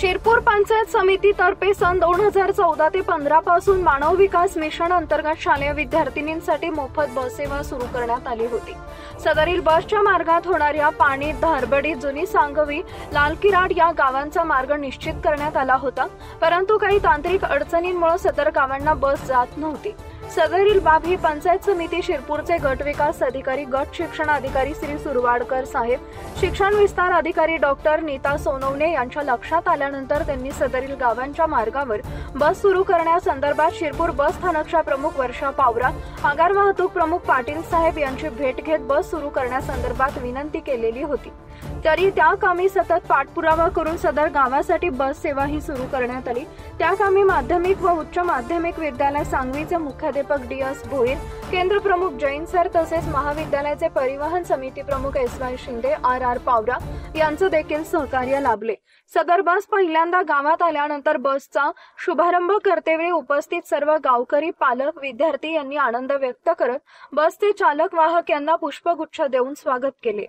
शिरपूर पंचायत समितीतर्फे सन 2014 ते 15 पासून मानव विकास मिशन अंतर्गत शालेय विद्यार्थिनींसाठी मोफत बस सेवा सुरू करण्यात आली होती। सदरील बसच्या मार्गात होणाऱ्या पाणी, धारबडी, जुनी सांगवी, लालकिराड या गावांचा मार्ग निश्चित करण्यात आला होता, परंतु काही तांत्रिक अडचणींमुळे सदर गावांना बस जात नव्हती। सदरील बाब ही पंचायत समिती शिरपूरचे गट विकास अधिकारी, गट शिक्षण अधिकारी श्री सुरवाडकर साहेब, शिक्षण विस्तार अधिकारी डॉक्टर नीता सोनवणे यांच्या लक्षात आल्यानंतर त्यांनी सदरील गावांच्या मार्गावर बस सुरू करण्यासंदर्भात शिरपूर बस स्थानकच्या प्रमुख वर्षा पावरा, आगार वाहतूक प्रमुख पाटील साहेब यांची भेट घेत बस सुरू करण्यासंदर्भात विनंती केलेली होती। तरी त्या कामी सतत पाठपुरावा करून सदर गावासाठी बस सेवा ही सुरू करण्यात आली। त्या कामी माध्यमिक व उच्च माध्यमिक विद्यालय सांगवीचे मुख्याध्यापक डी.एस. भोईर, केंद्र प्रमुख जैन सर तसेच महाविद्यालयाचे परिवहन समिती प्रमुख एस.वाय. शिंदे, आर.आर. पावरा यांचे देखील सहकार्य लाभले। सदर बस पहिल्यांदा गावात आल्यानंतर बसचा शुभारंभ करतेवेळी उपस्थित सर्व गावकरी, पालक, विद्यार्थी यांनी आनंद व्यक्त करत बसचे चालक वाहक यांना पुष्पगुच्छ देऊन स्वागत केले।